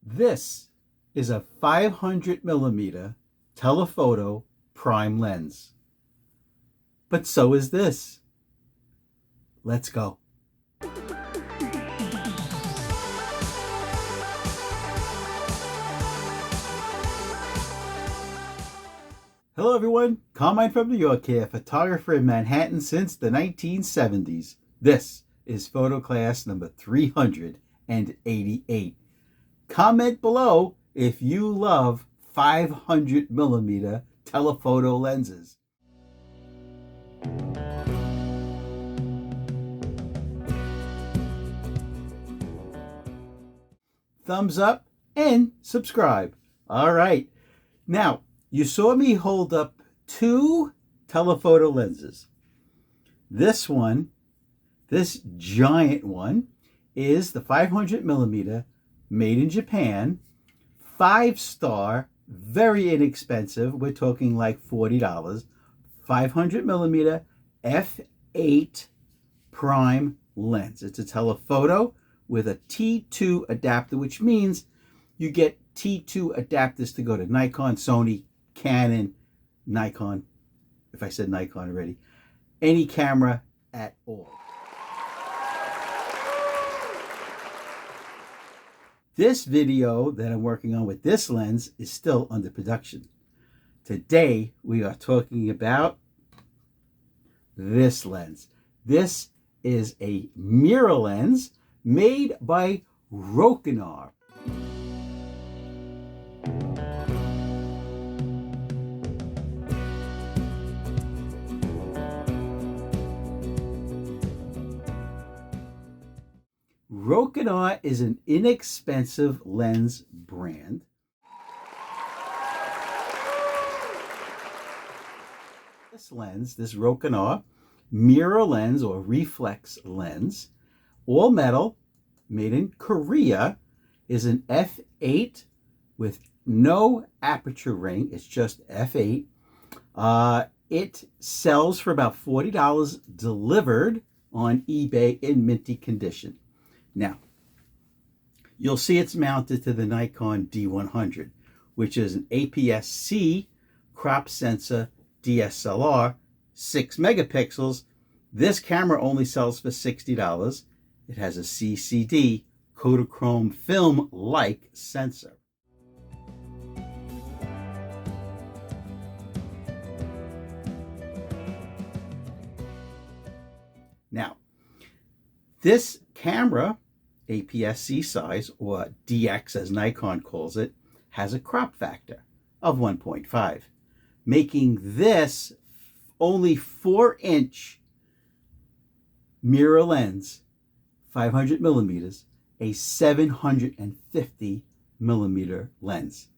This is a 500 millimeter telephoto prime lens. But so is this. Let's go. Hello everyone, Carmine from New York here, photographer in Manhattan since the 1970s. This is photo class number 388. Comment below if you love 500 millimeter telephoto lenses. Thumbs up and subscribe. All right. Now, you saw me hold up two telephoto lenses. This one, this giant one, is the 500 millimeter made in Japan, 5-star, very inexpensive. We're talking like $40, 500 millimeter f8 prime lens. It's a telephoto with a T2 adapter, which means you get T2 adapters to go to Nikon, Sony, Canon, Nikon, if I said Nikon already, any camera at all. This video that I'm working on with this lens is still under production. Today we are talking about this lens. This is a mirror lens made by Rokunar. Rokunar is an inexpensive lens brand. This lens, this Rokunar mirror lens or reflex lens, all metal, made in Korea, is an f8 with no aperture ring. It's just f8. It sells for about $40 delivered on eBay in minty condition. Now, you'll see it's mounted to the Nikon D100, which is an APS-C crop sensor DSLR, 6 megapixels. This camera only sells for $60. It has a CCD Kodachrome film-like sensor. Now, this camera, APS-C size, or DX as Nikon calls it, has a crop factor of 1.5, making this only 4-inch mirror lens, 500 millimeters, a 750 millimeter lens.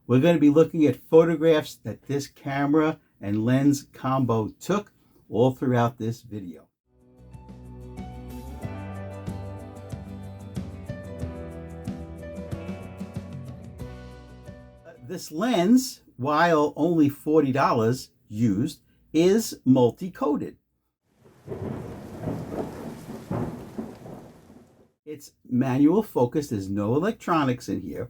We're going to be looking at photographs that this camera and lens combo took all throughout this video. This lens, while only $40 used, is multi-coated. It's manual focus, there's no electronics in here,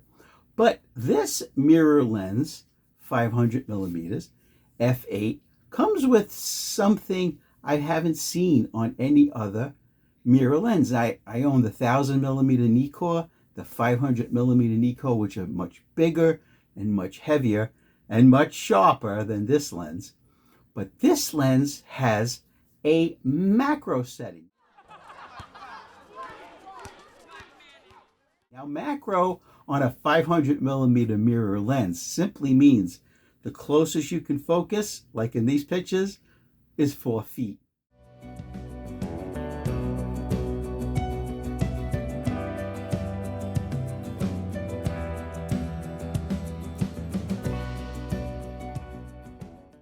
but this mirror lens, 500 millimeters, f8, comes with something I haven't seen on any other mirror lens. I own the 1000 millimeter Nikon, the 500 millimeter Nikon, which are much bigger and much heavier and much sharper than this lens. But this lens has a macro setting. Now, macro on a 500 millimeter mirror lens simply means the closest you can focus, like in these pictures, is 4 feet.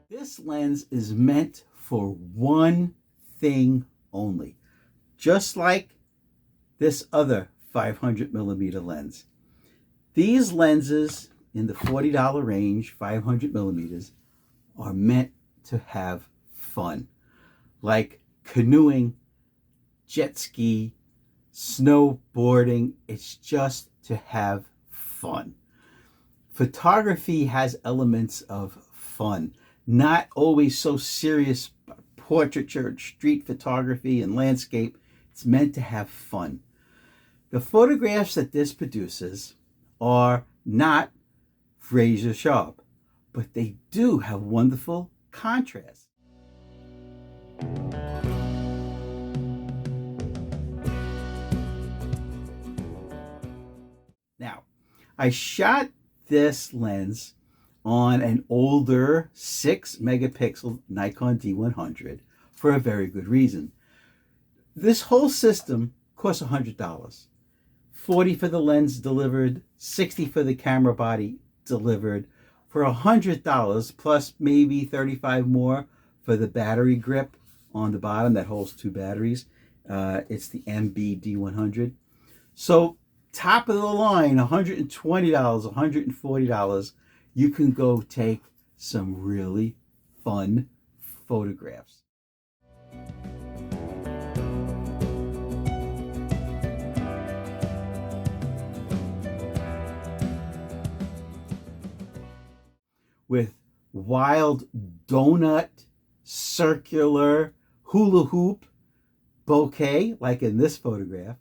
This lens is meant for one thing only, just like this other 500 millimeter lens. These lenses in the $40 range, 500 millimeters, are meant to have fun, like canoeing, jet ski, snowboarding. It's just to have fun. fun. Photography has elements of fun, not always so serious portraiture, street photography, and landscape. It's meant to have fun. The photographs that this produces are not razor sharp, but they do have wonderful contrast. Now, I shot this lens on an older 6 megapixel Nikon D100 for a very good reason. This whole system costs $100. $40 for the lens delivered, $60 for the camera body delivered, for $100 plus maybe $35 more for the battery grip on the bottom that holds 2 batteries. It's the MB D100. So top of the line, $120, $140, you can go take some really fun photographs. With wild donut, circular, hula hoop, bokeh, like in this photograph.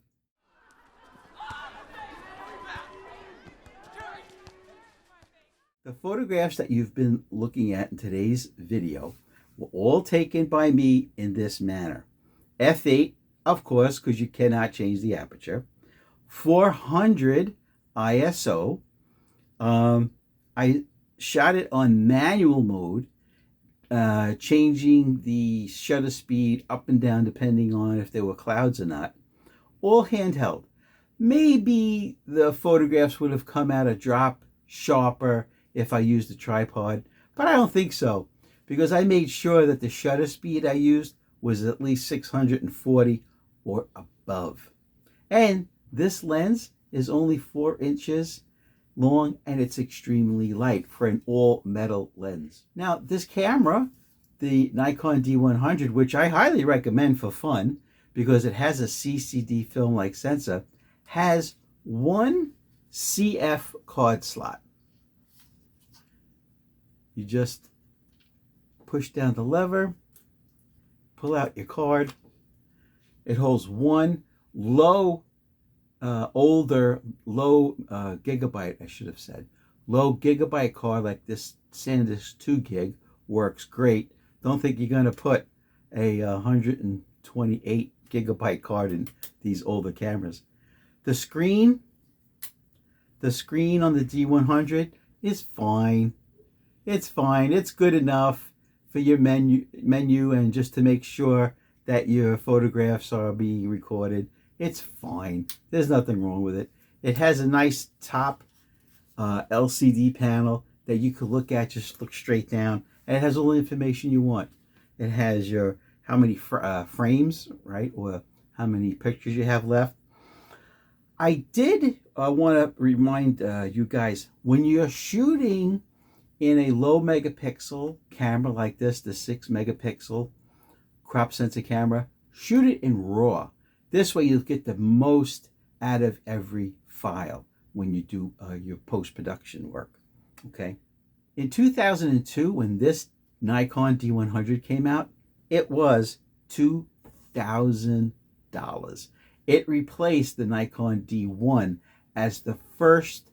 The photographs that you've been looking at in today's video were all taken by me in this manner. f8, of course, because you cannot change the aperture. 400 ISO. I shot it on manual mode, changing the shutter speed up and down depending on if there were clouds or not. All handheld. Maybe the photographs would have come out a drop sharper if I used a tripod, but I don't think so, because I made sure that the shutter speed I used was at least 640 or above. And this lens is only 4 inches long, and it's extremely light for an all-metal lens. Now, this camera, the Nikon D100, which I highly recommend for fun because it has a CCD film-like sensor, has 1 CF card slot. You just push down the lever, pull out your card. It holds 1 low gigabyte, I should have said. Low gigabyte card like this SanDisk 2 gig works great. Don't think you're going to put a 128 gigabyte card in these older cameras. The screen on the D100 is fine. It's fine. It's good enough for your menu and just to make sure that your photographs are being recorded. It's fine. There's nothing wrong with it. It has a nice top LCD panel that you could look at, just look straight down, and it has all the information you want. It has your how many frames, right, or how many pictures you have left. I did want to remind you guys, when you're shooting in a low megapixel camera like this, the 6 megapixel crop sensor camera, shoot it in RAW. This way you'll get the most out of every file when you do your post-production work, okay? In 2002, when this Nikon D100 came out, it was $2,000. It replaced the Nikon D1 as the first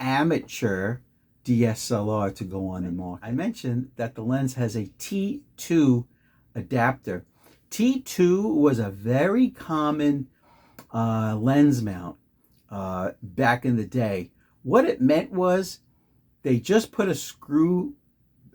amateur DSLR to go on the market. I mentioned that the lens has a T2 adapter. T2 was a very common lens mount back in the day. What it meant was they just put a screw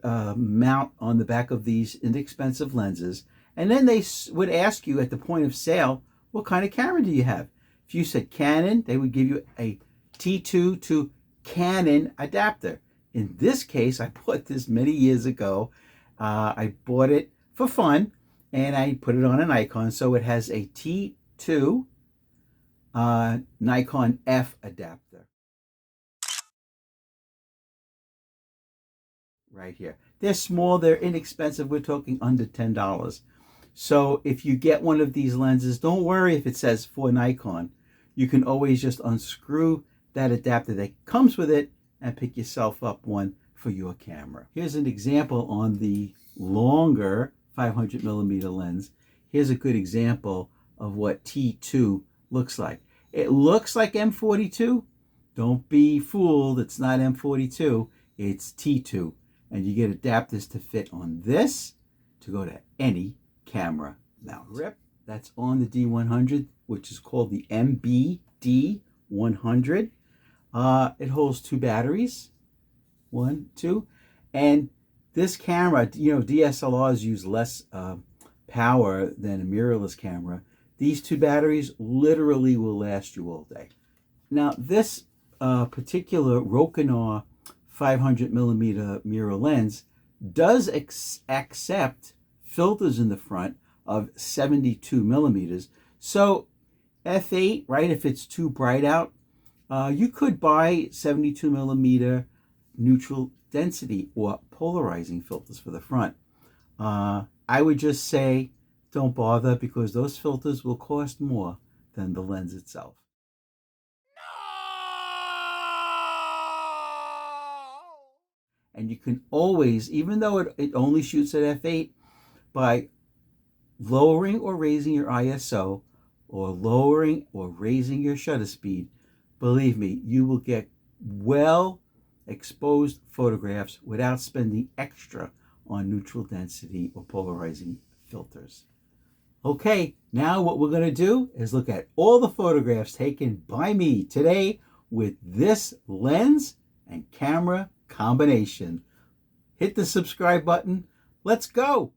mount on the back of these inexpensive lenses, and then they would ask you at the point of sale, what kind of camera do you have? If you said Canon, they would give you a T2 to Canon adapter. In this case, I bought this many years ago. I bought it for fun, and I put it on a Nikon, so it has a T2 Nikon F adapter. Right here. They're small, they're inexpensive, we're talking under $10. So if you get one of these lenses, don't worry if it says for Nikon. You can always just unscrew that adapter that comes with it and pick yourself up one for your camera. Here's an example on the longer 500mm lens. Here's a good example of what T2 looks like. It looks like M42. Don't be fooled, it's not M42, it's T2. And you get adapters to fit on this to go to any camera mount. Grip that's on the D100, which is called the MB-D100. It holds 2 batteries, 1, 2, and this camera, you know, DSLRs use less power than a mirrorless camera. These 2 batteries literally will last you all day. Now, this particular Rokunar 500mm mirror lens does accept filters in the front of 72mm. So f8, right, if it's too bright out, you could buy 72mm neutral density or polarizing filters for the front. I would just say don't bother, because those filters will cost more than the lens itself. And you can always, even though it only shoots at f8, by lowering or raising your ISO or lowering or raising your shutter speed, believe me, you will get well exposed photographs without spending extra on neutral density or polarizing filters. Okay, now what we're going to do is look at all the photographs taken by me today with this lens and camera combination. Hit the subscribe button. Let's go.